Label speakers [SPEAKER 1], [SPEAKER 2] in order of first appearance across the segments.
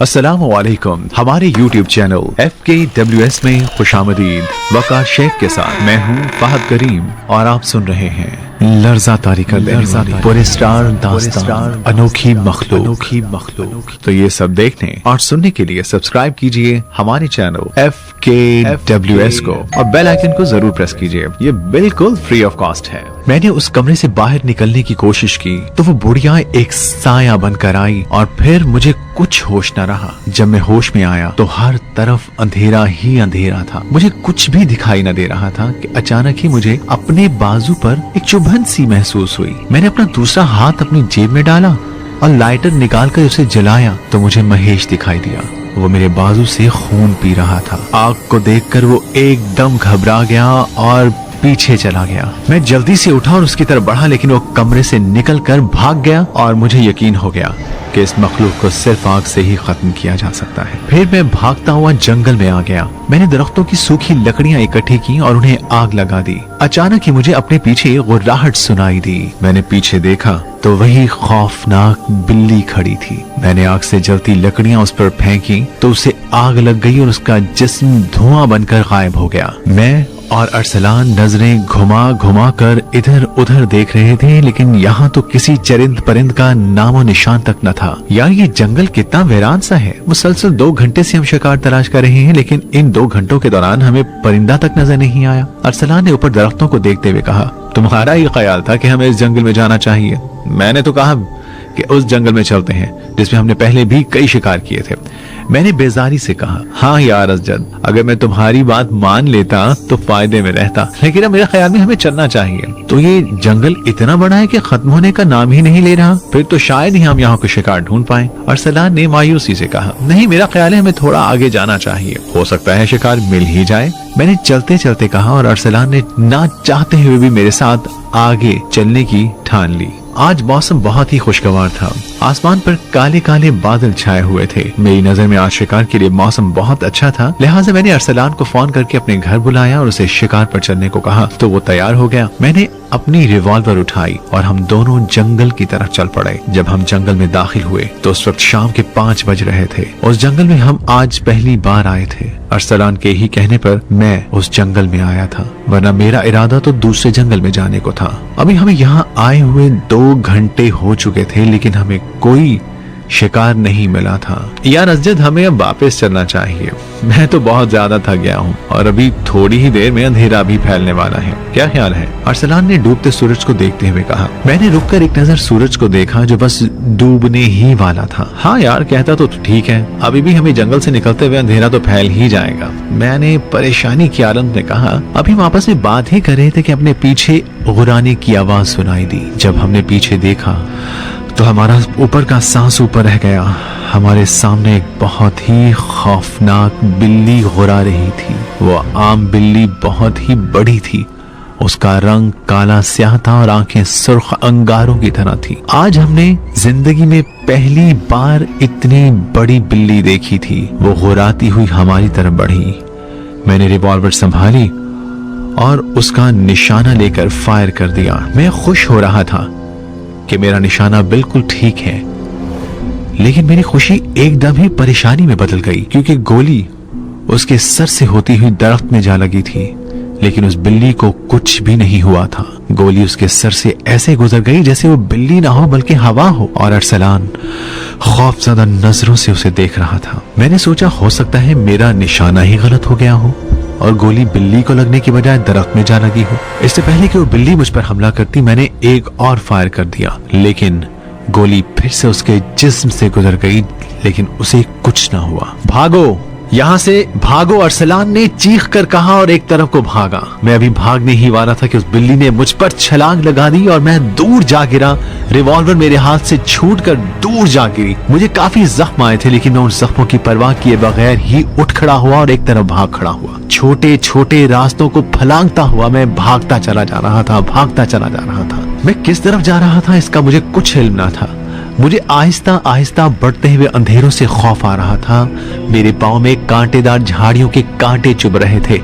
[SPEAKER 1] अस्सलाम वालेकुम। हमारे YouTube चैनल FKWS में खुशामदीद। वकार शेख के साथ मैं हूँ फहद करीम और आप सुन रहे हैं लर्जा तारी कर देने वाली पुरस्कार दास्तान अनोखी मखलूक। तो ये सब देखने और सुनने के लिए सब्सक्राइब कीजिए हमारे चैनल FKWS को और बेल आइकन को जरूर प्रेस कीजिए। ये बिल्कुल फ्री ऑफ कॉस्ट है। मैंने उस कमरे से बाहर निकलने की कोशिश की तो वो बुढ़िया एक साया बनकर आई और फिर मुझे कुछ होश न रहा। जब मैं होश में आया तो हर तरफ अंधेरा ही अंधेरा था। मुझे कुछ भी दिखाई न दे रहा था कि अचानक ही मुझे अपने बाजू पर एक चुभन सी महसूस हुई। मैंने अपना दूसरा हाथ अपनी जेब में डाला और लाइटर निकालकर उसे जलाया तो मुझे महेश दिखाई दिया। वो मेरे बाजू से खून पी रहा था। आग को देखकर वो एकदम घबरा गया और पीछे चला गया। मैं जल्दी से उठा और उसकी तरफ बढ़ा, लेकिन वो कमरे से निकलकर भाग गया और मुझे यकीन हो गया कि इस मखलूक को सिर्फ आग से ही खत्म किया जा सकता है। फिर मैं भागता हुआ जंगल में आ गया। मैंने दरख्तों की सूखी लकड़ियां इकट्ठी की और उन्हें आग लगा दी। अचानक ही मुझे अपने पीछे गुर्राहट सुनाई दी। मैंने पीछे देखा तो वही खौफनाक बिल्ली खड़ी थी। मैंने आग से जलती लकड़ियां उस पर फेंकी तो उसे आग लग गई और उसका जिस्म धुआं बनकर गायब हो गया। मैं और अरसलान नजरें घुमा घुमा कर इधर उधर देख रहे थे, लेकिन यहाँ तो किसी चरिंद परिंद का नामो निशान तक न था। यार ये जंगल कितना वीरान सा है। मुसलसल 2 घंटे से हम शिकार तलाश कर रहे हैं, लेकिन इन 2 घंटों के दौरान हमें परिंदा तक नजर नहीं आया। अरसलान ने ऊपर दरख्तों को देखते हुए कहा, तुम्हारा ही ख्याल था कि हमें इस जंगल में जाना चाहिए। मैंने तो कहा कि उस जंगल में चलते हैं जिसमें हमने पहले भी कई शिकार किए थे। मैंने बेजारी से कहा, हाँ यार असजद, अगर मैं तुम्हारी बात मान लेता तो फायदे में रहता, लेकिन अब मेरे ख्याल में हमें चलना चाहिए। तो ये जंगल इतना बड़ा है कि खत्म होने का नाम ही नहीं ले रहा। फिर तो शायद ही हम यहाँ कोई शिकार ढूंढ पाए। अरसलान ने मायूसी से कहा, नहीं, मेरा ख्याल है हमें थोड़ा आगे जाना चाहिए, हो सकता है शिकार मिल ही जाए। मैंने चलते चलते कहा और अरसलान ने ना चाहते हुए भी मेरे साथ आगे चलने की ठान ली। आज मौसम बहुत ही खुशगवार था। आसमान पर काले काले बादल छाए हुए थे। मेरी नजर में आज शिकार के लिए मौसम बहुत अच्छा था, लिहाजा मैंने अरसलान को फोन करके अपने घर बुलाया और उसे शिकार पर चलने को कहा तो वो तैयार हो गया। मैंने अपनी रिवॉल्वर उठाई और हम दोनों जंगल की तरफ चल पड़े। जब हम जंगल में दाखिल हुए तो उस वक्त शाम के 5 बज रहे थे। उस जंगल में हम आज पहली बार आए थे। अरसलान के ही कहने पर मैं उस जंगल में आया था, वरना मेरा इरादा तो दूसरे जंगल में जाने को था। अभी हमें यहाँ आए हुए 2 घंटे हो चुके थे, लेकिन हमें कोई शिकार नहीं मिला था। यार असजद, हमें अब वापस चलना चाहिए। मैं तो बहुत ज्यादा थक गया हूँ और अभी थोड़ी ही देर में अंधेरा भी फैलने वाला है। क्या ख्याल है? अरसलान ने डूबते सूरज को देखते हुए कहा। मैंने रुककर एक नजर सूरज को देखा जो बस डूबने ही वाला था। हाँ यार, कहता तो ठीक है, अभी भी हमें जंगल से निकलते हुए अंधेरा तो फैल ही जाएगा। मैंने परेशानी की हालत में कहा। अभी हम आपस में बात ही कर रहे थे कि अपने पीछे गुराने की आवाज सुनाई दी। जब हमने पीछे देखा तो हमारा ऊपर का सांस ऊपर रह गया। हमारे सामने एक बहुत ही खौफनाक बिल्ली गुर्रा रही थी। वो आम बिल्ली बहुत ही बड़ी थी। उसका रंग काला स्याह था और आंखें सुर्ख अंगारों की तरह थी। आज हमने जिंदगी में पहली बार इतनी बड़ी बिल्ली देखी थी। वो गुर्राती हुई हमारी तरफ बढ़ी। मैंने रिवॉल्वर संभाली और उसका निशाना लेकर फायर कर दिया। मैं खुश हो रहा था कि मेरा निशाना बिल्कुल ठीक है, लेकिन मेरी खुशी एकदम ही परेशानी में बदल गई, क्योंकि गोली उसके सर से होती हुई दरख्त में जा लगी थी, लेकिन उस बिल्ली को कुछ भी नहीं हुआ था। गोली उसके सर से ऐसे गुजर गई जैसे वो बिल्ली ना हो बल्कि हवा हो। और अरसलान खौफज़दा नजरों से उसे देख रहा था। मैंने सोचा हो सकता है मेरा निशाना ही गलत हो गया हो और गोली बिल्ली को लगने की बजाय दरख्त में जा लगी हो। इससे पहले कि वो बिल्ली मुझ पर हमला करती, मैंने एक और फायर कर दिया, लेकिन गोली फिर से उसके जिस्म से गुजर गई, लेकिन उसे कुछ ना हुआ। भागो, यहाँ से भागो, अरसलान ने चीख कर कहा और एक तरफ को भागा। मैं अभी भागने ही वाला था कि उस बिल्ली ने मुझ पर छलांग लगा दी और मैं दूर जा गिरा। रिवॉल्वर मेरे हाथ से छूटकर दूर जा गिरी। मुझे काफी जख्म आए थे, लेकिन मैं उन जख्मों की परवाह किए बगैर ही उठ खड़ा हुआ और एक तरफ भाग खड़ा हुआ। छोटे छोटे रास्तों को फलांगता हुआ मैं भागता चला जा रहा था। मैं किस तरफ जा रहा था इसका मुझे कुछ इल्म न था। मुझे आहिस्ता आहिस्ता बढ़ते हुए अंधेरों से खौफ आ रहा था। मेरे पाँव में कांटेदार झाड़ियों के कांटे चुभ रहे थे।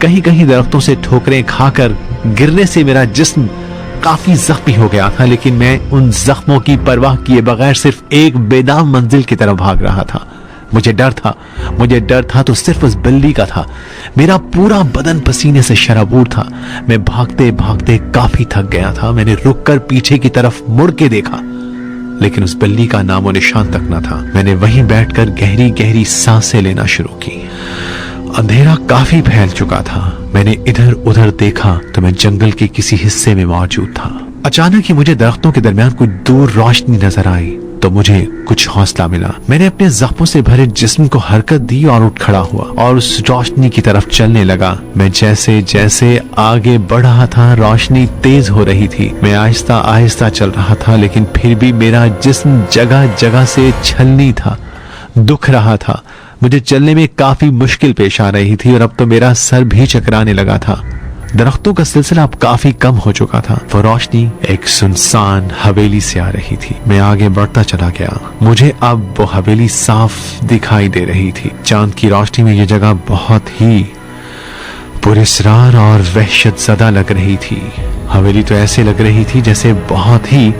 [SPEAKER 1] कहीं कहीं दरख्तों से ठोकरें खाकर गिरने से मेरा जिस्म काफी जख्मी हो गया था, लेकिन मैं उन जख्मों की परवाह किए बगैर सिर्फ एक बेदाम मंजिल की तरफ भाग रहा था। मुझे डर था तो सिर्फ उस बिल्ली का था। मेरा पूरा बदन पसीने से शराबूर था। मैं भागते भागते काफी थक गया था। मैंने रुककर पीछे की तरफ मुड़ के देखा, लेकिन उस बिल्ली का नामो निशान तक न था। मैंने वहीं बैठकर गहरी गहरी सांसें लेना शुरू की। अंधेरा काफी फैल चुका था। मैंने इधर उधर देखा तो मैं जंगल के किसी हिस्से में मौजूद था। अचानक ही मुझे दरख्तों के दरमियान कुछ दूर रोशनी नजर आई तो मुझे कुछ हौसला मिला। मैंने अपने जख्मों से भरे जिस्म को हरकत दी और उठ खड़ा हुआ और उस रोशनी की तरफ चलने लगा। मैं जैसे जैसे आगे बढ़ रहा था, रोशनी तेज हो रही थी। मैं आहिस्ता आहिस्ता चल रहा था, लेकिन फिर भी मेरा जिस्म जगह जगह से छलनी था, दुख रहा था। मुझे चलने में काफी मुश्किल पेश आ रही थी और अब तो मेरा सर भी चकराने लगा था। दरख्तों का सिलसिला अब काफी कम हो चुका था। वो रोशनी एक सुनसान हवेली से आ रही थी। मैं आगे बढ़ता चला गया। मुझे अब वो हवेली साफ दिखाई दे रही थी। चांद की रोशनी में ये जगह बहुत ही पुरस्रार और वहशत ज़दा लग रही थी। हवेली तो ऐसे लग रही थी जैसे बहुत ही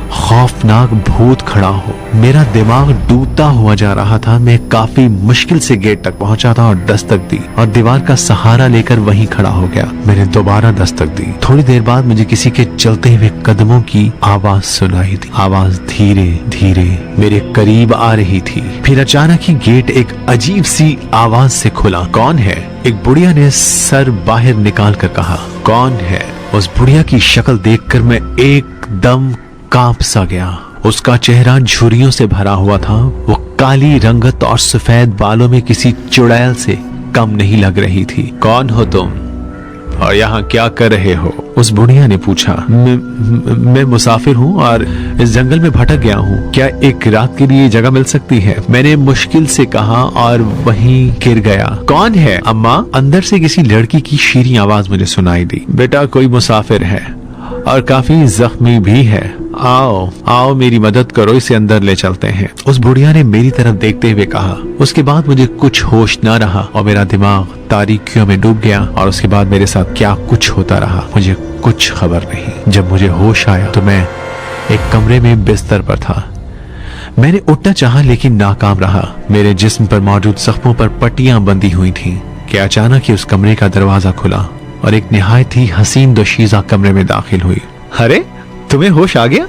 [SPEAKER 1] खौफनाक भूत खड़ा हो। मेरा दिमाग डूबता हुआ जा रहा था। मैं काफी मुश्किल से गेट तक पहुंचा था और दस्तक दी और दीवार का सहारा लेकर वहीं खड़ा हो गया। मैंने दोबारा दस्तक दी। थोड़ी देर बाद मुझे किसी के चलते हुए कदमों की आवाज सुनाई दी। आवाज धीरे धीरे मेरे करीब आ रही थी। फिर अचानक ही गेट एक अजीब सी आवाज से खुला। कौन है? एक बुढ़िया ने सर बाहर निकाल कर कहा। कौन है? उस बुढ़िया की शक्ल देखकर मैं एकदम कांप सा गया। उसका चेहरा झुर्रियों से भरा हुआ था। वो काली रंगत और सफेद बालों में किसी चुड़ैल से कम नहीं लग रही थी। कौन हो तुम और यहाँ क्या कर रहे हो? उस बुढ़िया ने पूछा। मैं मुसाफिर हूँ और इस जंगल में भटक गया हूँ। क्या एक रात के लिए जगह मिल सकती है? मैंने मुश्किल से कहा और वहीं गिर गया। कौन है? अम्मा। अंदर से किसी लड़की की शीरी आवाज मुझे सुनाई दी। बेटा, कोई मुसाफिर है और काफी जख्मी भी है। आओ आओ, मेरी मदद करो, इसे अंदर ले चलते हैं। उस बुढ़िया ने मेरी तरफ देखते हुए कहा। उसके बाद मुझे कुछ होश न रहा और मेरा दिमाग तारीकियों में डूब गया और उसके बाद मेरे साथ क्या कुछ होता रहा मुझे कुछ खबर नहीं। जब मुझे होश आया तो मैं एक कमरे में बिस्तर पर था। मैंने उठना चाहा लेकिन नाकाम रहा। मेरे जिस्म पर मौजूद जख्मों पर पट्टियां बंधी हुई थीं कि अचानक ही उस कमरे का दरवाजा खुला और एक निहायत ही हसीन दोशीज़ा कमरे में दाखिल हुई। अरे, तुम्हें होश आ गया?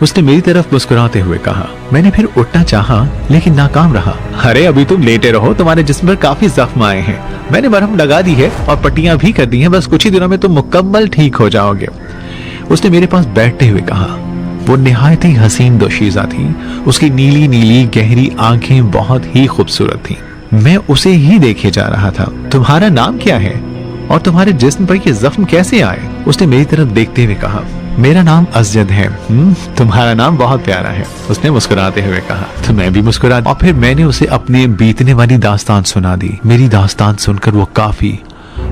[SPEAKER 1] उसने मेरी तरफ मुस्कुराते हुए कहा। मैंने फिर उठना चाहा लेकिन नाकाम रहा। अरे, अभी तुम लेटे रहो, तुम्हारे जिस्म पर काफी जख्म आए हैं। मैंने मरहम लगा दी है और पट्टियां भी कर दी हैं। बस कुछ ही दिनों में तुम मुकम्मल ठीक हो जाओगे, उसने मेरे पास बैठते हुए कहा। वो निहायत ही हसीन दोशीज़ा थी। उसकी नीली नीली गहरी आंखें बहुत ही खूबसूरत थी। मैं उसे ही देखे जा रहा था। तुम्हारा नाम क्या है और तुम्हारे जिस्म पर ये जख्म कैसे आए? उसने मेरी तरफ देखते हुए कहा। मेरा नाम असजद है। तुम्हारा नाम बहुत प्यारा है, उसने मुस्कुराते हुए कहा। तो मैं भी मुस्कुरा और फिर मैंने उसे अपने बीतने वाली दास्तान सुना दी। मेरी दास्तान सुनकर वो काफी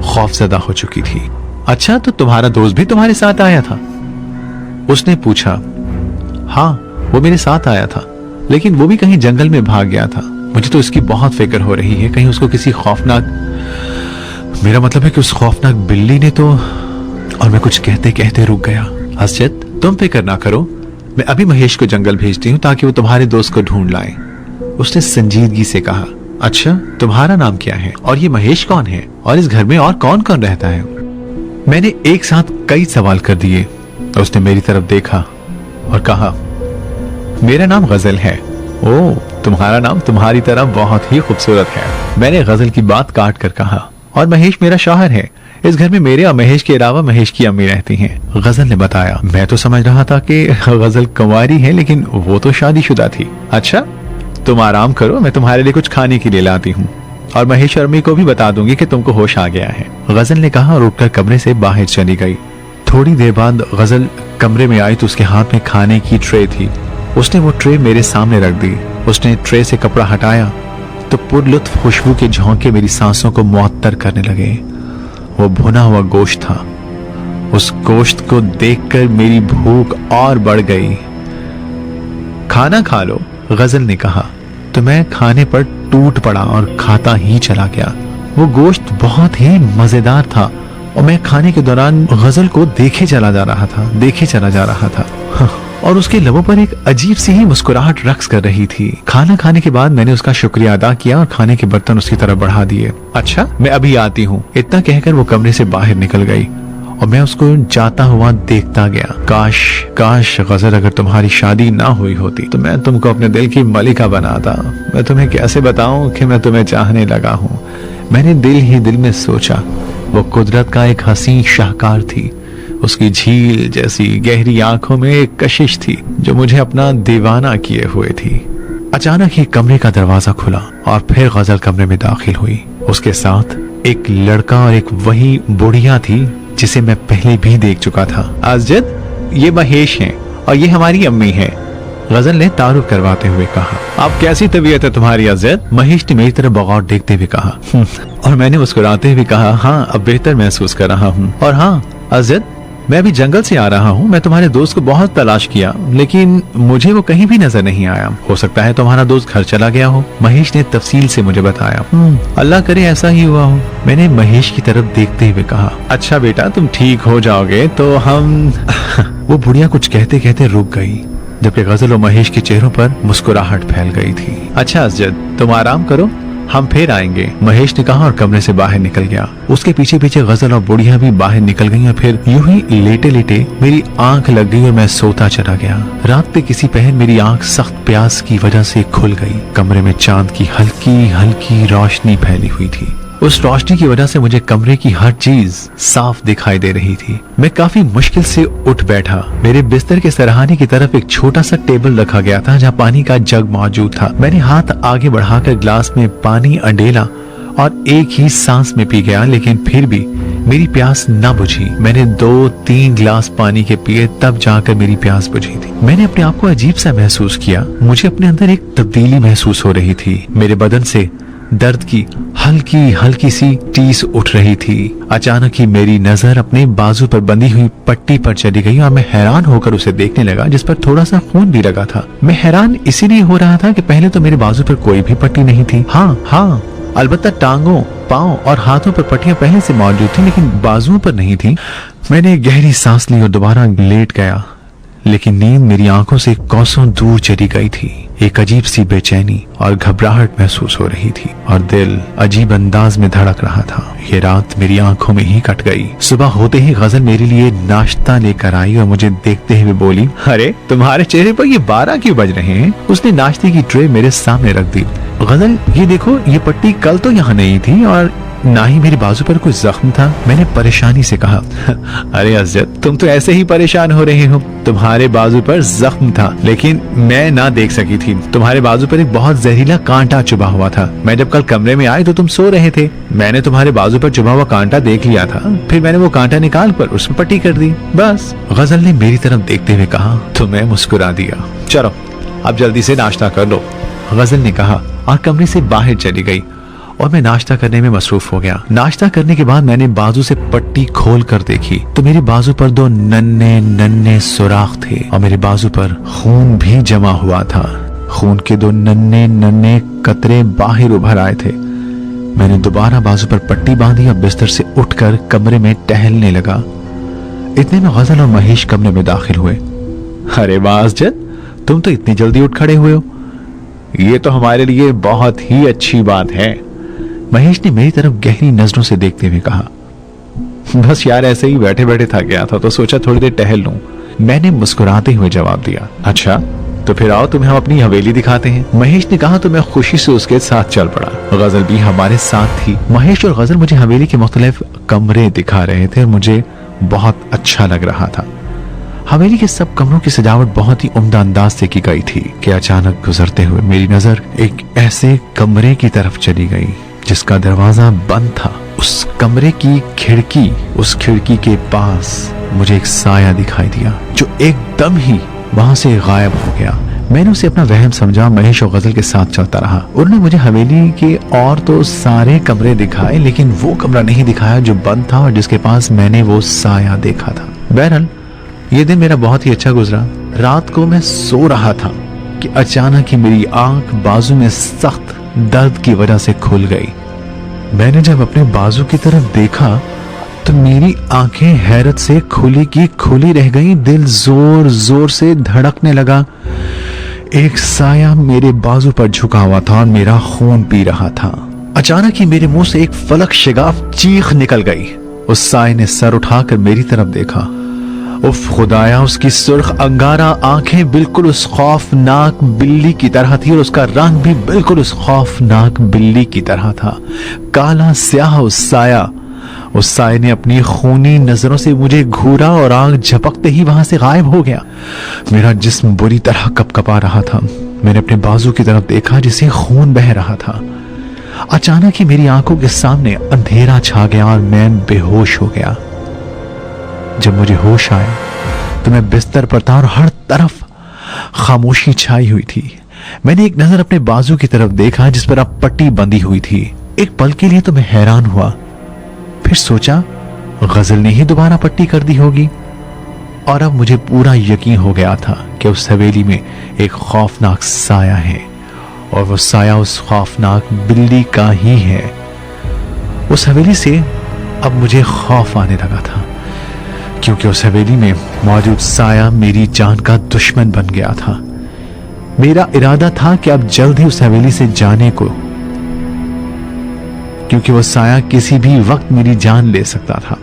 [SPEAKER 1] खौफजदा हो चुकी थी। अच्छा, तो तुम्हारा दोस्त भी तुम्हारे साथ आया था? उसने पूछा। हाँ, वो मेरे साथ आया था, लेकिन वो भी कहीं जंगल में भाग गया था। मुझे तो इसकी बहुत फिक्र हो रही है, कहीं उसको किसी खौफनाक, मेरा मतलब है कि उस खौफनाक बिल्ली ने तो। और मैं कुछ कहते कहते रुक गया। असजद, तुम फिक्र ना करो, मैं अभी महेश को जंगल भेजती हूँ ताकि वो तुम्हारे दोस्त को ढूंढ लाए, उसने संजीदगी से कहा। अच्छा, तुम्हारा नाम क्या है और ये महेश कौन है और इस घर में और कौन कौन रहता है? मैंने एक साथ कई सवाल कर दिए। उसने मेरी तरफ देखा और कहा, मेरा नाम गजल है। ओ, तुम्हारा नाम तुम्हारी तरह बहुत ही खूबसूरत है। मैंने गजल की बात काट कर कहा। और महेश मेरा शौहर है। इस घर में मेरे और महेश के अलावा महेश की अम्मी रहती हैं। गजल ने बताया। मैं तो समझ रहा था कि गजल कुंवारी है, लेकिन वो तो शादीशुदा थी। अच्छा, तुम आराम करो, मैं तुम्हारे लिए कुछ खाने के लिए लाती हूँ और महेश और अम्मी को भी बता दूंगी कि तुमको होश आ गया है, गजल ने कहा और उठकर कमरे से बाहर चली गई। थोड़ी देर बाद गजल कमरे में आई तो उसके हाथ में खाने की ट्रे थी। उसने वो ट्रे मेरे सामने रख दी। उसने ट्रे से कपड़ा हटाया तो पुरलुत्फ खुशबू के झोंके मेरी सांसों को मुअत्तर करने लगे। वो भुना हुआ गोश्त था। उस गोश्त को देखकर मेरी भूख और बढ़ गई। खाना खा लो, गजल ने कहा तो मैं खाने पर टूट पड़ा और खाता ही चला गया। वो गोश्त बहुत ही मजेदार था और मैं खाने के दौरान गजल को देखे चला जा रहा था। और उसके लबों पर एक अजीब सी ही मुस्कुराहट रक्स कर रही थी। खाना खाने के बाद मैंने उसका शुक्रिया अदा किया और खाने के बर्तन उसकी तरफ बढ़ा दिए। अच्छा, मैं अभी आती हूँ, इतना कहकर वो कमरे से बाहर निकल गई और मैं उसको जाता हुआ देखता गया। काश काश गजल, अगर तुम्हारी शादी ना हुई होती तो मैं तुमको अपने दिल की मलिका बनाता। मैं तुम्हें कैसे बताऊं कि मैं तुम्हें चाहने लगा हूँ। मैंने दिल ही दिल में सोचा, वो कुदरत का एक हसीन शाहकार थी। उसकी झील जैसी गहरी आंखों में एक कशिश थी जो मुझे अपना दीवाना किए हुए थी। अचानक ही कमरे का दरवाजा खुला और फिर गजल कमरे में दाखिल हुई। उसके साथ एक लड़का और एक वही बुढ़िया थी जिसे मैं पहले भी देख चुका था। अजद, ये महेश हैं और ये हमारी अम्मी हैं, गजल ने तारुफ करवाते हुए कहा। आप कैसी तबीयत है तुम्हारी अजद? महेश ने मेरी तरफ बगौर देखते हुए कहा। और मैंने मुस्कुराते हुए कहा, हाँ अब बेहतर महसूस कर रहा हूँ। और हाँ अजद, मैं अभी जंगल से आ रहा हूँ। मैं तुम्हारे दोस्त को बहुत तलाश किया लेकिन मुझे वो कहीं भी नजर नहीं आया। हो सकता है तुम्हारा दोस्त घर चला गया हो। महेश ने तफसील से मुझे बताया। अल्लाह करे ऐसा ही हुआ हो, मैंने महेश की तरफ देखते हुए कहा। अच्छा बेटा, तुम ठीक हो जाओगे तो हम वो बुढ़िया कुछ कहते कहते रुक गई, जबकि गजल और महेश के चेहरों पर मुस्कुराहट फैल गई थी। अच्छा अजद, तुम आराम करो, हम फिर आएंगे, महेश ने कहा और कमरे से बाहर निकल गया। उसके पीछे पीछे गजल और बुढ़िया भी बाहर निकल गईं और फिर यूं ही लेटे लेटे मेरी आंख लग गई और मैं सोता चला गया। रात के किसी पहर मेरी आंख सख्त प्यास की वजह से खुल गई। कमरे में चांद की हल्की हल्की रोशनी फैली हुई थी। उस रोशनी की वजह से मुझे कमरे की हर चीज साफ दिखाई दे रही थी। मैं काफी मुश्किल से उठ बैठा। मेरे बिस्तर के सरहाने की तरफ एक छोटा सा टेबल रखा गया था जहाँ पानी का जग मौजूद था। मैंने हाथ आगे बढ़ाकर ग्लास में पानी अंडेला और एक ही सांस में पी गया, लेकिन फिर भी मेरी प्यास न बुझी। मैंने 2-3 गिलास पानी के पिए, तब जाकर मेरी प्यास बुझी थी। मैंने अपने आप को अजीब सा महसूस किया। मुझे अपने अंदर एक तब्दीली महसूस हो रही थी। मेरे बदन से दर्द की हल्की हल्की सी टीस उठ रही थी। अचानक ही मेरी नजर अपने बाजू पर बंधी हुई पट्टी पर चली गई और मैं हैरान होकर उसे देखने लगा, जिस पर थोड़ा सा खून भी लगा था। मैं हैरान इसीलिए हो रहा था कि पहले तो मेरे बाजू पर कोई भी पट्टी नहीं थी। हाँ, अलबत्ता टांगों, पांव और हाथों पर पट्टियां पहले से मौजूद थी, लेकिन बाजुओं पर नहीं थी। मैंने गहरी सांस ली और दोबारा लेट गया, लेकिन नींद मेरी आंखों से कोसों दूर चली गई थी। एक अजीब सी बेचैनी और घबराहट महसूस हो रही थी और दिल अजीब अंदाज में धड़क रहा था। ये रात मेरी आंखों में ही कट गई। सुबह होते ही गजल मेरे लिए नाश्ता लेकर आई और मुझे देखते हुए बोली, अरे तुम्हारे चेहरे पर ये 12 क्यों बज रहे हैं? उसने नाश्ते की ट्रे मेरे सामने रख दी। गजल, ये देखो, ये पट्टी कल तो यहाँ नहीं थी और ना ही मेरे बाजू पर कोई जख्म था। मैंने परेशानी से कहा, अरे अजद, तुम तो ऐसे ही परेशान हो रहे हो। तुम्हारे बाजू पर जख्म था लेकिन मैं ना देख सकी थी। तुम्हारे बाजू पर एक बहुत जहरीला कांटा चुभा हुआ था। मैं जब कल कमरे में आई तो तुम सो रहे थे। मैंने तुम्हारे बाजू पर चुभा हुआ कांटा देख लिया था, फिर मैंने वो कांटा निकाल कर उस पर पट्टी कर दी, बस। गजल ने मेरी तरफ देखते हुए कहा तो मैं मुस्कुरा दिया। चलो अब जल्दी से नाश्ता कर लो, गजल ने कहा और कमरे से बाहर चली गई और मैं नाश्ता करने में मसरूफ हो गया। नाश्ता करने के बाद मैंने बाजू से पट्टी खोल कर देखी तो मेरे बाजू पर 2 नन्हे नन्हे सुराख थे और मेरे बाजू पर खून भी जमा हुआ था। खून के 2 नन्हे नन्हे कतरे बाहर उभर आए थे। मैंने दोबारा बाजू पर पट्टी बांधी और बिस्तर से उठकर कमरे में टहलने लगा। इतने में गजल और महेश कमरे में दाखिल हुए। अरे वाह अजद, तुम तो इतनी जल्दी उठ खड़े हुए हो, ये तो हमारे लिए बहुत ही अच्छी बात है, महेश ने मेरी तरफ गहरी नजरों से देखते हुए कहा। बस यार ऐसे ही बैठे बैठे थक गया था तो सोचा थोड़ी देर टहल लूं, मैंने मुस्कुराते हुए जवाब दिया। अच्छा तो फिर आओ तुम्हें हम अपनी हवेली दिखाते हैं, महेश ने कहा तो मैं खुशी से उसके साथ चल पड़ा। गजल भी हमारे साथ थी। महेश और गजल मुझे हवेली के मुख्तलिफ कमरे दिखा रहे थे और मुझे बहुत अच्छा लग रहा था। हवेली के सब कमरों की सजावट बहुत ही उम्दा अंदाज से की गई थी कि अचानक गुजरते हुए मेरी नजर एक ऐसे कमरे की तरफ चली गई जिसका दरवाजा बंद था। उस कमरे की खिड़की, उस खिड़की के पास मुझे एक साया दिखाई दिया जो एकदम ही वहां से गायब हो गया। मैंने उसे अपना वहम समझा। महेश और गजल के साथ चलता रहा। उन्होंने मुझे हवेली के और तो सारे कमरे दिखाए लेकिन वो कमरा नहीं दिखाया जो बंद था और जिसके पास मैंने वो साया देखा था। बहरहाल ये दिन मेरा बहुत ही अच्छा गुजरा। रात को मैं सो रहा था कि अचानक ही मेरी आंख बाजू में सख्त दर्द की वजह से खुल गई। मैंने जब अपने बाजू की तरफ देखा तो मेरी आंखें हैरत से खुली की खुली रह गईं। दिल जोर जोर से धड़कने लगा। एक साया मेरे बाजू पर झुका हुआ था और मेरा खून पी रहा था। अचानक ही मेरे मुंह से एक फलक शिगाफ चीख निकल गई। उस साये ने सर उठाकर मेरी तरफ देखा। उफ खुदाया, उसकी सुर्ख अंगारा आंखें बिल्कुल उस खौफनाक बिल्ली की तरह थी और उसका रंग भी बिल्कुल उस खौफनाक बिल्ली की तरह था। काला स्याह उस साये ने अपनी खूनी नजरों से मुझे घूरा और आग झपकते ही वहां से गायब हो गया। मेरा जिस्म बुरी तरह कपकपा रहा था। मैंने अपने बाजू की तरफ देखा जिसे खून बह रहा था। अचानक ही मेरी आंखों के सामने अंधेरा छा गया और मैं बेहोश हो गया। जब मुझे होश आया तो मैं बिस्तर पर था और हर तरफ खामोशी छाई हुई थी। मैंने एक नजर अपने बाजू की तरफ देखा जिस पर अब पट्टी बंधी हुई थी। एक पल के लिए तो मैं हैरान हुआ, फिर सोचा गजल ने ही दोबारा पट्टी कर दी होगी। और अब मुझे पूरा यकीन हो गया था कि उस हवेली में एक खौफनाक साया है और वो साया उस खौफनाक बिल्ली का ही है। उस हवेली से अब मुझे खौफ आने लगा था, क्योंकि उस हवेली में मौजूद साया मेरी जान का दुश्मन बन गया था। मेरा इरादा था कि अब जल्द ही उस हवेली से जाने को, क्योंकि वो साया किसी भी वक्त मेरी जान ले सकता था।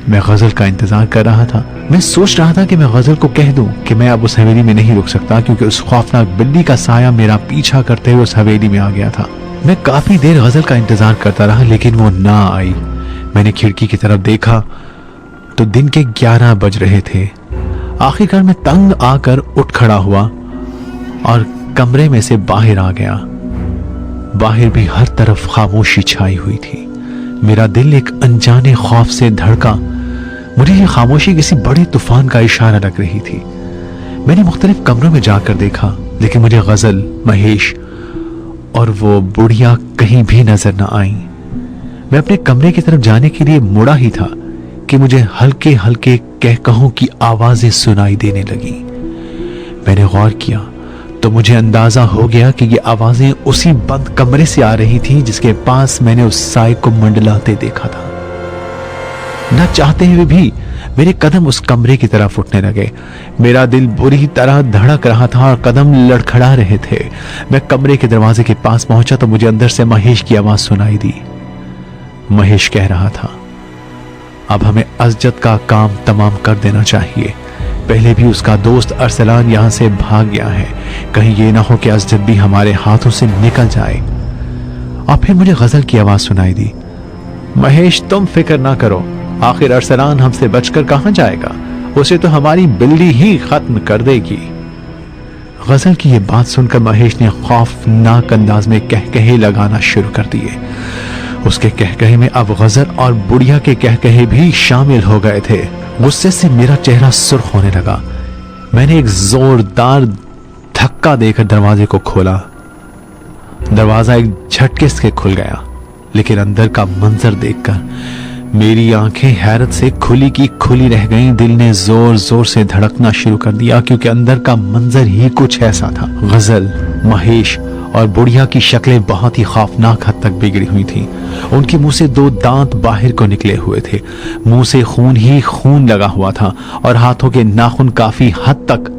[SPEAKER 1] मैं गजल का इंतजार कर रहा था। मैं सोच रहा था कि मैं गजल को कह दूं कि मैं अब उस हवेली में नहीं रुक सकता, क्योंकि उस खौफनाक बिल्ली का साया मेरा पीछा करते हुए उस हवेली में आ गया था। मैं काफी देर गजल का इंतजार करता रहा, लेकिन वो ना आई। मैंने खिड़की की तरफ देखा तो दिन के 11 बज रहे थे। आखिरकार मैं तंग आकर उठ खड़ा हुआ और कमरे में से बाहर आ गया। बाहर भी हर तरफ खामोशी छाई हुई थी। मेरा दिल एक अनजाने खौफ से धड़का। मुझे ये खामोशी किसी बड़े तूफान का इशारा लग रही थी। मैंने मुख्तलिफ कमरों में जाकर देखा, लेकिन मुझे गजल, महेश और वो बुढ़िया कहीं भी नजर न आई। मैं अपने कमरे की तरफ जाने के लिए मुड़ा ही था कि मुझे हल्के हल्के कहकहों की आवाजें सुनाई देने लगी। मैंने गौर किया तो मुझे अंदाजा हो गया कि ये आवाजें उसी बंद कमरे से आ रही थी जिसके पास मैंने उस साये को मंडलाते देखा था। न चाहते हुए भी मेरे कदम उस कमरे की तरफ उठने लगे। मेरा दिल बुरी तरह धड़क रहा था और कदम लड़खड़ा रहे थे। मैं कमरे के दरवाजे के पास पहुंचा तो मुझे अंदर से महेश की आवाज सुनाई दी। महेश कह रहा था, अब हमें अजजत का काम तमाम कर देना चाहिए। पहले भी उसका दोस्त अरसलान यहां से भाग गया है, कहीं ये ना हो कि अजजत भी हमारे हाथों से निकल जाए। और फिर मुझे गजल की आवाज सुनाई दी, महेश तुम फिक्र ना करो, आखिर अरसलान हमसे बचकर कहां जाएगा, उसे तो हमारी बिल्ली ही खत्म कर देगी। गजल की ये बात सुनकर महेश ने खौफनाक अंदाज में कहकहे लगाना शुरू कर दिए। उसके कहकहे में अब गजल और बुढ़िया के कहकहे भी शामिल हो गए थे। गुस्से से मेरा चेहरा सुर्ख होने लगा। मैंने एक जोरदार धक्का देकर दरवाजे को खोला। दरवाजा एक झटके से खुल गया, लेकिन अंदर का मंजर देखकर मेरी आंखें हैरत से खुली की खुली रह गईं। दिल ने जोर जोर से धड़कना शुरू कर दिया, क्योंकि अंदर का मंजर ही कुछ ऐसा था। गजल, महेश और बुढ़िया की शक्लें बहुत ही खौफनाक हद तक बिगड़ी हुई थी। उनके मुंह से 2 दांत बाहर को निकले हुए थे। मुंह से खून ही खून लगा हुआ था और हाथों के नाखून काफी हद तक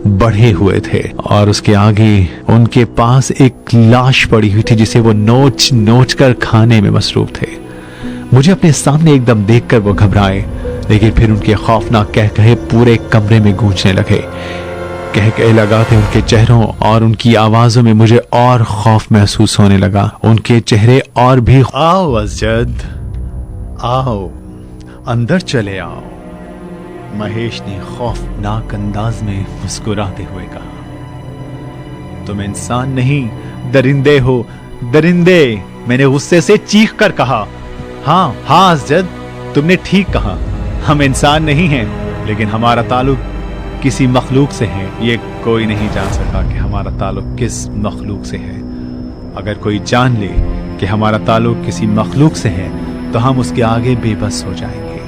[SPEAKER 1] बढ़े हुए थे। और उसके आगे उनके पास एक लाश पड़ी हुई थी जिसे वो नोच नोच कर खाने में मसरूफ थे। मुझे अपने सामने एकदम देखकर वो घबराए, लेकिन फिर उनके खौफनाक कहकहे पूरे कमरे में गूंजने लगे। कहकहे लगाते उनके चेहरों और उनकी आवाजों में मुझे और खौफ महसूस होने लगा। उनके चेहरे और भी, आओ अजद, आओ अंदर चले आओ, महेश ने खौफनाक अंदाज में मुस्कुराते हुए कहा। तुम इंसान नहीं दरिंदे हो, दरिंदे, मैंने गुस्से से चीख कर कहा। हाँ हाँ अजद, तुमने ठीक कहा, हम इंसान नहीं हैं, लेकिन हमारा ताल्लुक किसी मखलूक से है। ये कोई नहीं जान सका कि हमारा ताल्लुक किस मखलूक से है। अगर कोई जान ले कि हमारा ताल्लुक किसी मखलूक से है तो हम उसके आगे बेबस हो जाएंगे।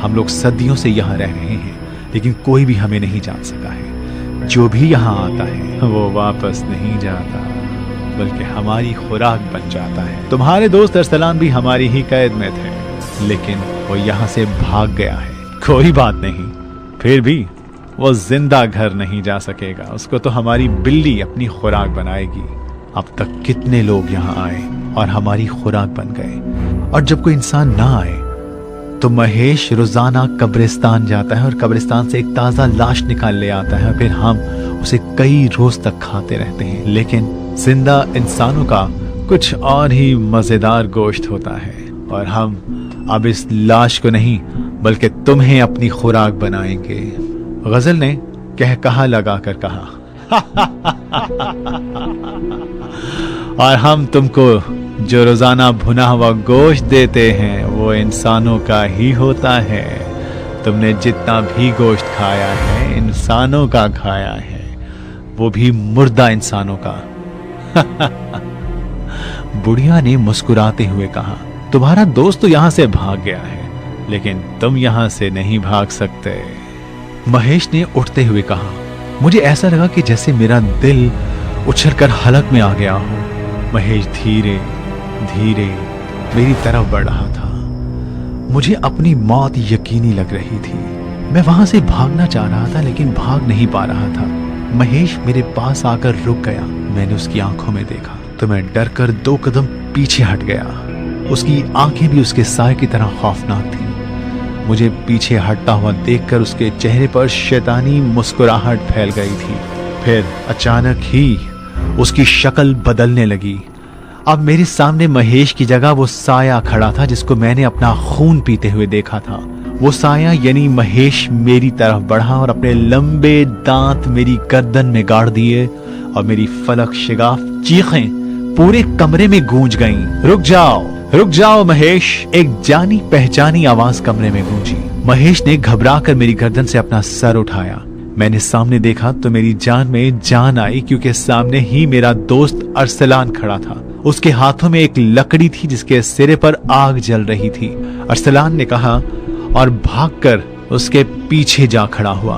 [SPEAKER 1] हम लोग सदियों से यहाँ रह रहे हैं, लेकिन कोई भी हमें नहीं जान सका है। जो भी यहाँ आता है वो वापस नहीं जाता, बल्कि हमारी खुराक बन जाता है। तुम्हारे दोस्त अरसलान भी हमारी ही कैद में थे। लेकिन वो यहाँ से भाग गया है। कोई बात नहीं, फिर भी वो जिंदा घर नहीं जा सकेगा। उसको तो हमारी बिल्ली अपनी खुराक बनाएगी। अब तक कितने लोग यहाँ आए और हमारी खुराक बन गए, और जब कोई इंसान ना आए तो महेश रोजाना कब्रिस्तान जाता है और कब्रिस्तान से एक ताजा लाश निकाल ले आता है, फिर हम उसे कई रोज तक खाते रहते हैं। लेकिन जिंदा इंसानों का कुछ और ही मजेदार गोश्त होता है, और हम अब इस लाश को नहीं बल्कि तुम्हें अपनी खुराक बनाएंगे। गजल ने कहा लगा कर कहा और हम तुमको जो रोजाना भुना हुआ गोश्त देते हैं वो इंसानों का ही होता है। तुमने जितना भी गोश्त खाया है इंसानों का खाया है, वो भी मुर्दा इंसानों का। बुढ़िया ने मुस्कुराते हुए कहा, तुम्हारा दोस्त तो यहां से भाग गया है, लेकिन तुम यहां से नहीं भाग सकते। महेश ने उठते हुए कहा, मुझे ऐसा लगा कि जैसे मेरा दिल उछलकर हलक में आ गया हो। महेश धीरे धीरे मेरी तरफ बढ़ रहा था। मुझे अपनी मौत यकीनी लग रही थी। मैं वहां से भागना चाह रहा था लेकिन भाग नहीं पा रहा था। महेश मेरे पास आकर रुक गया। मैंने उसकी आंखों में देखा तो मैं डर कर 2 कदम पीछे हट गया। उसकी आंखें भी उसके साए की तरह खौफनाक थीं। मुझे पीछे हटता हुआ देखकर उसके चेहरे पर शैतानी मुस्कुराहट फैल गई थी। फिर अचानक ही उसकी शक्ल बदलने लगी। अब मेरे सामने महेश की जगह वो साया खड़ा था जिसको मैंने अपना खून पीते हुए देखा था। वो साया यानी महेश मेरी तरफ बढ़ा और अपने लंबे दांत मेरी गर्दन में गाड़ दिए, और मेरी फलक शिगाफ चीखें पूरे कमरे में गूंज गईं। रुक जाओ महेश, एक जानी पहचानी आवाज कमरे में गूंजी। महेश ने घबराकर मेरी गर्दन से अपना सर उठाया। मैंने सामने देखा तो मेरी जान में जान आई, क्योंकि सामने ही मेरा दोस्त अरसलान खड़ा था। उसके हाथों में एक लकड़ी थी जिसके सिरे पर आग जल रही थी। अरसलान ने कहा और भागकर उसके पीछे जा खड़ा हुआ।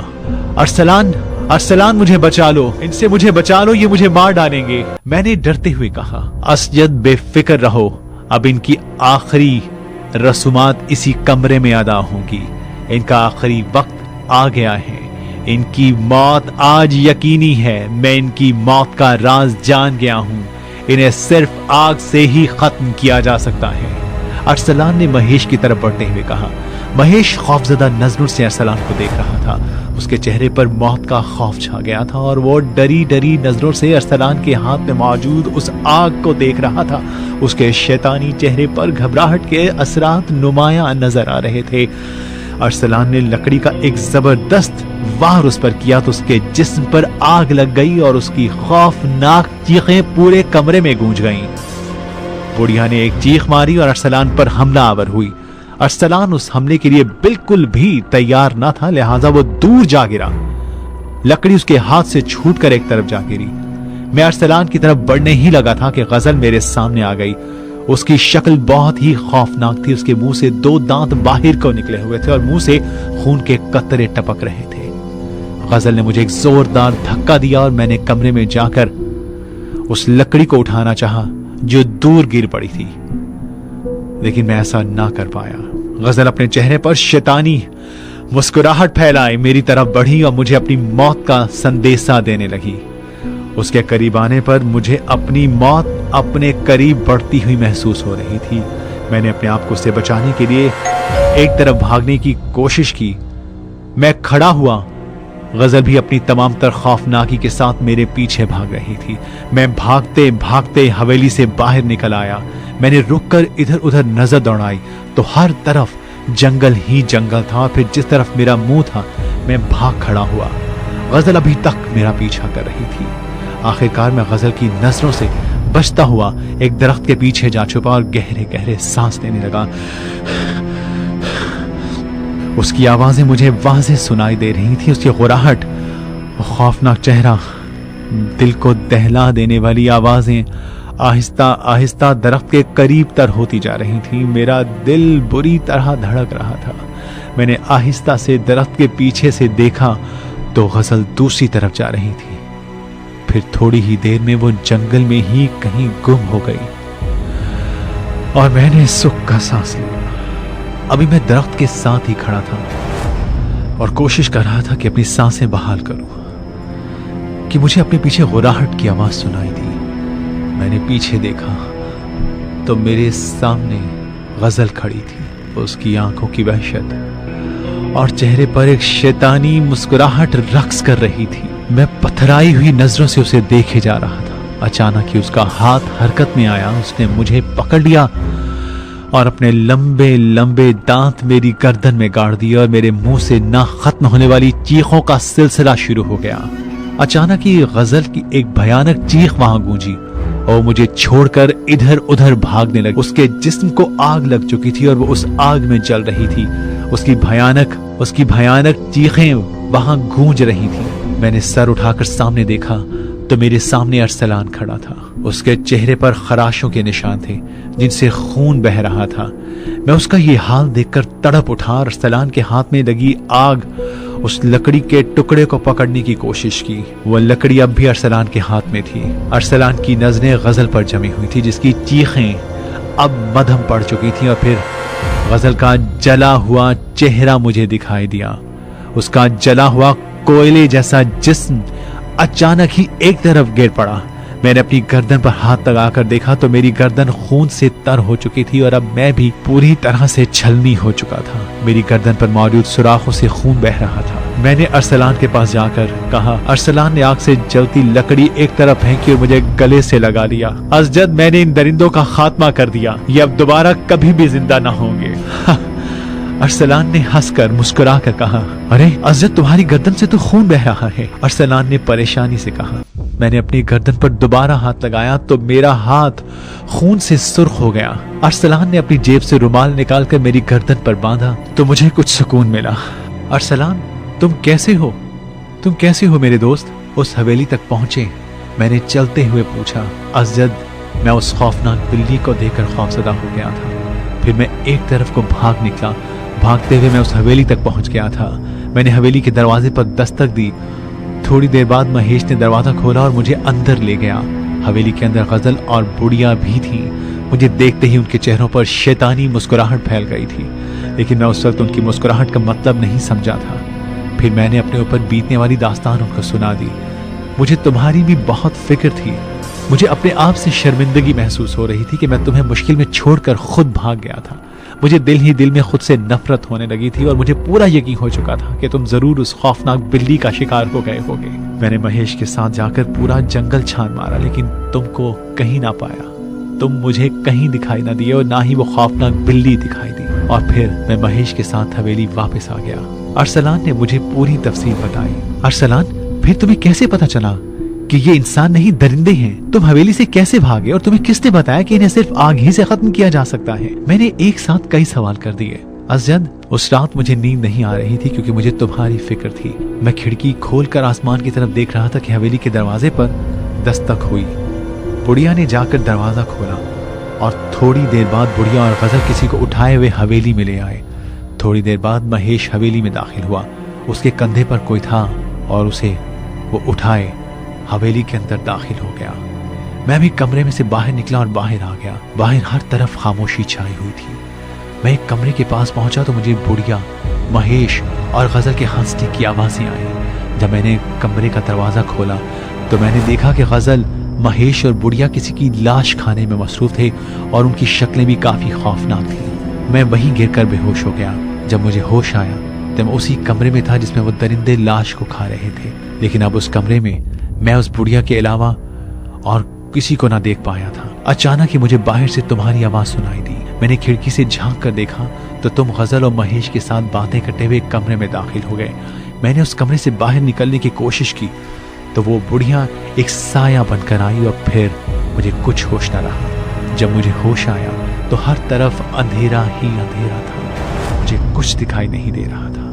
[SPEAKER 1] अरसलान मुझे बचा लो, इनसे मुझे बचा लो, ये मुझे मार डालेंगे। मैंने डरते हुए कहा, असजद बेफिक्र रहो, अब इनकी आखिरी रसूमात इसी कमरे में अदा होंगी। इनका आखिरी वक्त आ गया है। इनकी मौत आज यकीनी है। मैं इनकी मौत का राज जान गया हूं। इन्हें सिर्फ आग से ही खत्म किया जा सकता है। अरसलान ने महेश की तरफ बढ़ते हुए कहा। महेश खौफजदा नजरों से अरसलान को देख रहा था। उसके चेहरे पर मौत का खौफ छा गया था और वो डरी डरी नजरों से अरसलान के हाथ में मौजूद उस आग को देख रहा था। उसके शैतानी चेहरे पर घबराहट के असरात नुमायां नजर आ रहे थे। अरसलान ने लकड़ी का एक जबरदस्त वार उस पर किया तो उसके जिस्म पर आग लग गई और उसकी खौफनाक चीखें पूरे कमरे में गूंज गईं। बुढ़िया ने एक चीख मारी और अरसलान पर हमला आवर हुई। अरसलान उस हमले के लिए बिल्कुल भी तैयार न था, लिहाजा वो दूर जा गिरा। लकड़ी उसके हाथ से छूटकर एक तरफ जा गिरी। मैं अरसलान की तरफ बढ़ने ही लगा था कि गजल मेरे सामने आ गई। उसकी शक्ल बहुत ही खौफनाक थी। उसके मुंह से 2 दांत बाहर को निकले हुए थे और मुंह से खून के कतरे टपक रहे थे। गजल ने मुझे एक जोरदार धक्का दिया और मैंने कमरे में जाकर उस लकड़ी को उठाना चाहा जो दूर गिर पड़ी थी, लेकिन मैं ऐसा ना कर पाया। गजल अपने चेहरे पर शैतानी मुस्कुराहट फैलाए मेरी तरफ बढ़ी और मुझे अपनी मौत का संदेशा देने लगी। उसके करीब आने पर मुझे अपनी मौत अपने करीब बढ़ती हुई महसूस हो रही थी। मैंने अपने आप को उससे बचाने के लिए एक तरफ भागने की कोशिश की। मैं खड़ा हुआ। गजल भी अपनी तमाम तर खौफनाकी के साथ मेरे पीछे भाग रही थी। मैं भागते भागते हवेली से बाहर निकल आया। मैंने रुककर इधर उधर नजर दौड़ाई तो हर तरफ जंगल ही जंगल था। फिर जिस तरफ मेरा मुंह था मैं भाग खड़ा हुआ। गजल अभी तक मेरा पीछा कर रही थी। आखिरकार मैं गजल की नजरों से बचता हुआ एक दरख्त के पीछे जा छुपा और गहरे गहरे सांस लेने लगा। उसकी आवाजें मुझे वाज़ेह सुनाई दे रही थी। उसकी गुराहट, खौफनाक चेहरा, दिल को दहला देने वाली आवाजें आहिस्ता आहिस्ता दरख्त के करीब तर होती जा रही थी। मेरा दिल बुरी तरह धड़क रहा था। मैंने आहिस्ता से दरख्त के पीछे से देखा तो गजल दूसरी तरफ जा रही थी। फिर थोड़ी ही देर में वो जंगल में ही कहीं गुम हो गई और मैंने सुख का सांस लिया। अभी मैं दरख्त के साथ ही खड़ा था और कोशिश कर रहा था कि अपनी सांसें बहाल करूं कि मुझे अपने पीछे गुर्राहट की आवाज सुनाई दी। मैंने पीछे देखा तो मेरे सामने गजल खड़ी थी। उसकी आंखों की वहशत और चेहरे पर एक शैतानी मुस्कुराहट रक्स कर रही थी। मैं पथराई हुई नजरों से उसे देखे जा रहा था। अचानक ही उसका हाथ हरकत में आया। उसने मुझे पकड़ लिया और अपने लंबे लंबे दांत मेरी गर्दन में गाड़ दिए और मेरे मुंह से ना खत्म होने वाली चीखों का सिलसिला शुरू हो गया। अचानक ही गजल की एक भयानक चीख वहां गूंजी और मुझे छोड़कर इधर उधर भागने लगी। उसके जिस्म को आग लग चुकी थी और वो उस आग में जल रही थी। उसकी भयानक चीखें वहां गूंज रही थी। मैंने सर उठाकर सामने देखा तो मेरे सामने अरसलान खड़ा था। उसके चेहरे पर खराशों के निशान थे जिनसे खून बह रहा था। मैं उसका ये हाल देखकर तड़प उठा। अरसलान के हाथ में लगी आग उस लकड़ी के टुकड़े को पकड़ने की कोशिश की। वह लकड़ी अब भी अरसलान के हाथ में थी। अरसलान की नजरें गजल पर जमी हुई थी जिसकी चीखें अब मधम पड़ चुकी थी। और फिर गजल का जला हुआ चेहरा मुझे दिखाई दिया। उसका जला हुआ कोयले जैसा जिस्म अचानक ही एक तरफ गिर पड़ा। मैंने अपनी गर्दन पर हाथ लगाकर देखा तो मेरी गर्दन खून से तर हो चुकी थी और अब मैं भी पूरी तरह से छलनी हो चुका था। मेरी गर्दन पर मौजूद सुराखों से खून बह रहा था। मैंने अरसलान के पास जाकर कहा। अरसलान ने आग से जलती लकड़ी एक तरफ फेंकी और मुझे गले से लगा लिया। अजद, मैंने इन दरिंदों का खात्मा कर दिया। ये अब दोबारा कभी भी जिंदा ना होंगे। अरसलान ने हंसकर मुस्कुरा कर कहा, अरे अजद, तुम्हारी गर्दन से तो खून बह रहा है। अरसलान ने परेशानी से कहा। मैंने अपनी गर्दन पर दोबारा हाथ लगाया तो मेरा हाथ खून से सुर्ख हो गया। अरसलान ने अपनी जेब से रुमाल निकालकर मेरी गर्दन पर बांधा तो मुझे कुछ सुकून मिला। अरसलान, तुम कैसे हो मेरे दोस्त? उस हवेली तक पहुंचे। मैंने चलते हुए पूछा। अजद, मैं उस खौफनाक बिल्ली को देखकर खौफजदा हो गया था। फिर मैं एक तरफ को भाग निकला। भागते हुए मैं उस हवेली तक पहुंच गया था। मैंने हवेली के दरवाजे पर दस्तक दी। थोड़ी देर बाद महेश ने दरवाजा खोला और मुझे अंदर ले गया। हवेली के अंदर गजल और बुढ़िया भी थी। मुझे देखते ही उनके चेहरों पर शैतानी मुस्कुराहट फैल गई थी, लेकिन मैं उस वक्त उनकी मुस्कुराहट का मतलब नहीं समझा था। फिर मैंने अपने ऊपर बीतने वाली दास्तान उनको सुना दी। मुझे तुम्हारी भी बहुत फिक्र थी। मुझे अपने आप से शर्मिंदगी महसूस हो रही थी कि मैं तुम्हें मुश्किल में छोड़कर खुद भाग गया था। मुझे दिल ही दिल में खुद से नफरत होने लगी थी और मुझे पूरा यकीन हो चुका था कि तुम जरूर उस खौफनाक बिल्ली का शिकार हो गए होगे। मैंने महेश के साथ जाकर पूरा जंगल छान मारा, लेकिन तुमको कहीं ना पाया। तुम मुझे कहीं दिखाई ना दिए और ना ही वो खौफनाक बिल्ली दिखाई दी। और फिर मैं महेश के साथ हवेली वापस आ गया। अरसलान ने मुझे पूरी तफसील बताई। अरसलान, फिर तुम्हें कैसे पता चला कि ये इंसान नहीं दरिंदे हैं? तुम हवेली से कैसे भागे और तुम्हें किसने बताया कि इन्हें सिर्फ आग ही से खत्म किया जा सकता है? मैंने एक साथ कई सवाल कर दिए। अजद, उस रात मुझे नींद नहीं आ रही थी क्योंकि मुझे तुम्हारी फिक्र थी। मैं खिड़की खोलकर आसमान की तरफ देख रहा था कि हवेली के दरवाजे पर दस्तक हुई। बुढ़िया ने जाकर दरवाजा खोला और थोड़ी देर बाद बुढ़िया और गजल किसी को उठाए हुए हवेली में ले आए। थोड़ी देर बाद महेश हवेली में दाखिल हुआ। उसके कंधे पर कोई था और उसे वो उठाए हवेली के अंदर दाखिल हो गया। मैं भी कमरे में से बाहर निकला और बाहर आ गया। बाहर हर तरफ खामोशी छाई हुई थी। मैं एक कमरे के पास पहुंचा तो मुझे बुढ़िया, महेश और गजल के हंसने की आवाजें आई। जब मैंने कमरे का दरवाजा खोला तो मैंने देखा कि गजल, महेश और बुढ़िया किसी की लाश खाने में मसरूफ थे और उनकी शक्लें भी काफी खौफनाक थी। मैं वहीं गिरकर बेहोश हो गया। जब मुझे होश आया तो मैं उसी कमरे में था जिसमें वो दरिंदे लाश को खा रहे थे, लेकिन अब उस कमरे में मैं उस बुढ़िया के अलावा और किसी को ना देख पाया था। अचानक ही मुझे बाहर से तुम्हारी आवाज सुनाई दी। मैंने खिड़की से झांक कर देखा तो तुम गजल और महेश के साथ बातें करते हुए कमरे में दाखिल हो गए। मैंने उस कमरे से बाहर निकलने की कोशिश की तो वो बुढ़िया एक साया बनकर आई और फिर मुझे कुछ होश न रहा। जब मुझे होश आया तो हर तरफ अंधेरा ही अंधेरा था। मुझे कुछ दिखाई नहीं दे रहा था।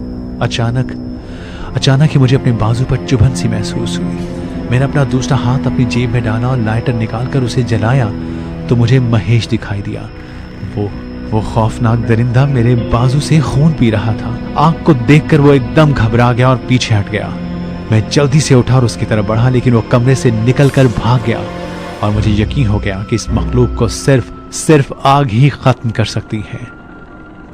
[SPEAKER 1] अचानक ही मुझे अपने बाजू पर चुभन सी महसूस हुई। मैंने अपना दूसरा हाथ अपनी जेब में डाला और लाइटर निकालकर उसे जलाया तो मुझे महेश दिखाई दिया। वो खौफनाक दरिंदा मेरे बाजू से खून पी रहा था। आग को देखकर वो एकदम घबरा गया और पीछे हट गया। मैं जल्दी से उठा और उसकी तरफ बढ़ा, लेकिन वो कमरे से निकलकर भाग गया और मुझे यकीन हो गया कि इस मखलूक को सिर्फ आग ही खत्म कर सकती है।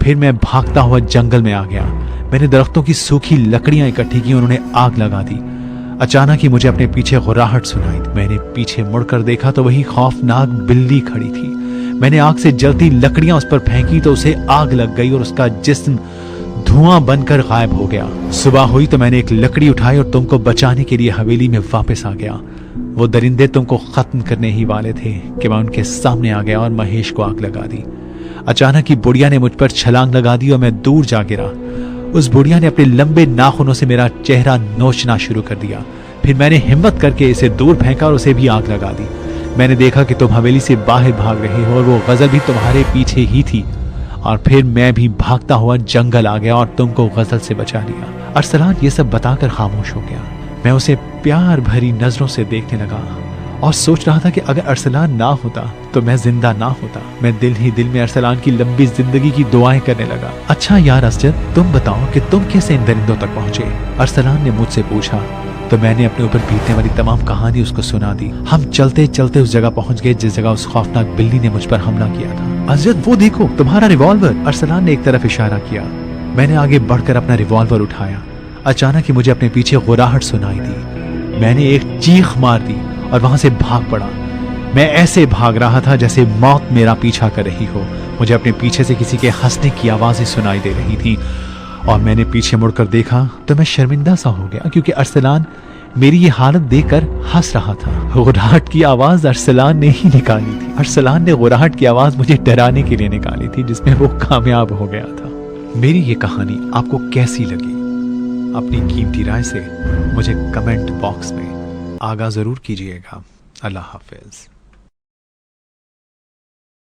[SPEAKER 1] फिर मैं भागता हुआ जंगल में आ गया। मैंने दरख्तों की सूखी लकड़ियां इकट्ठी की, उन्होंने आग लगा दी। अचानक ही मुझे अपने पीछे गुर्राहट सुनाई। मैंने पीछे मुड़कर देखा तो वही खौफनाक बिल्ली खड़ी थी। मैंने आग से जलती लकड़ियां उस पर फेंकी तो उसे आग लग गई और उसका जिस्म धुआं बनकर गायब हो गया। सुबह हुई तो मैंने एक लकड़ी उठाई और तुमको बचाने के लिए हवेली में वापस आ गया। वो दरिंदे तुमको खत्म करने ही वाले थे कि मैं उनके सामने आ गया और महेश को आग लगा दी। अचानक ही बुढ़िया ने मुझ पर छलांग लगा दी और मैं दूर जा गिरा। उस बुढ़िया ने अपने लंबे नाखूनों से मेरा चेहरा नोचना शुरू कर दिया। फिर मैंने हिम्मत करके इसे दूर फेंका और उसे भी आग लगा दी। मैंने देखा कि तुम हवेली से बाहर भाग रहे हो और वो गजल भी तुम्हारे पीछे ही थी। और फिर मैं भी भागता हुआ जंगल आ गया और तुमको गजल से बचा लिया। अरसलान ये सब बताकर खामोश हो गया। मैं उसे प्यार भरी नजरों से देखने लगा और सोच रहा था कि अगर अरसलान ना होता तो मैं जिंदा ना होता। मैं दिल ही दिल में अरसलान की लंबी जिंदगी की दुआएं करने लगा। अच्छा यार असजद, तुम बताओ कि तुम कैसे इन दरिंदों तक पहुंचे? अरसलान ने मुझसे पूछा तो मैंने अपने ऊपर बीतने वाली तमाम कहानी उसको सुना दी। हम चलते चलते उस जगह पहुंच गए जिस जगह उस खौफनाक बिल्ली ने मुझ पर हमला किया था। असजद वो देखो तुम्हारा रिवॉल्वर। अरसलान ने एक तरफ इशारा किया। मैंने आगे बढ़कर अपना रिवॉल्वर उठाया। अचानक ही मुझे अपने पीछे गुर्राहट सुनाई दी। मैंने एक चीख मार दी और वहां से भाग पड़ा। मैं ऐसे भाग रहा था जैसे मौत मेरा पीछा कर रही हो। मुझे अपने पीछे से किसी के हंसने की आवाजें सुनाई दे रही थी और मैंने पीछे मुड़कर देखा तो मैं शर्मिंदा सा हो गया क्योंकि अरसलान मेरी ये हालत देखकर हंस रहा था। गुर्राहट की आवाज अरसलान ने ही निकाली थी। अरसलान ने गुर्राहट की आवाज मुझे डराने के लिए निकाली थी जिसमें वो कामयाब हो गया था। मेरी ये कहानी आपको कैसी लगी? अपनी कीमती राय से मुझे कमेंट बॉक्स में आगाह जरूर कीजिएगा। अल्लाह हाफिज।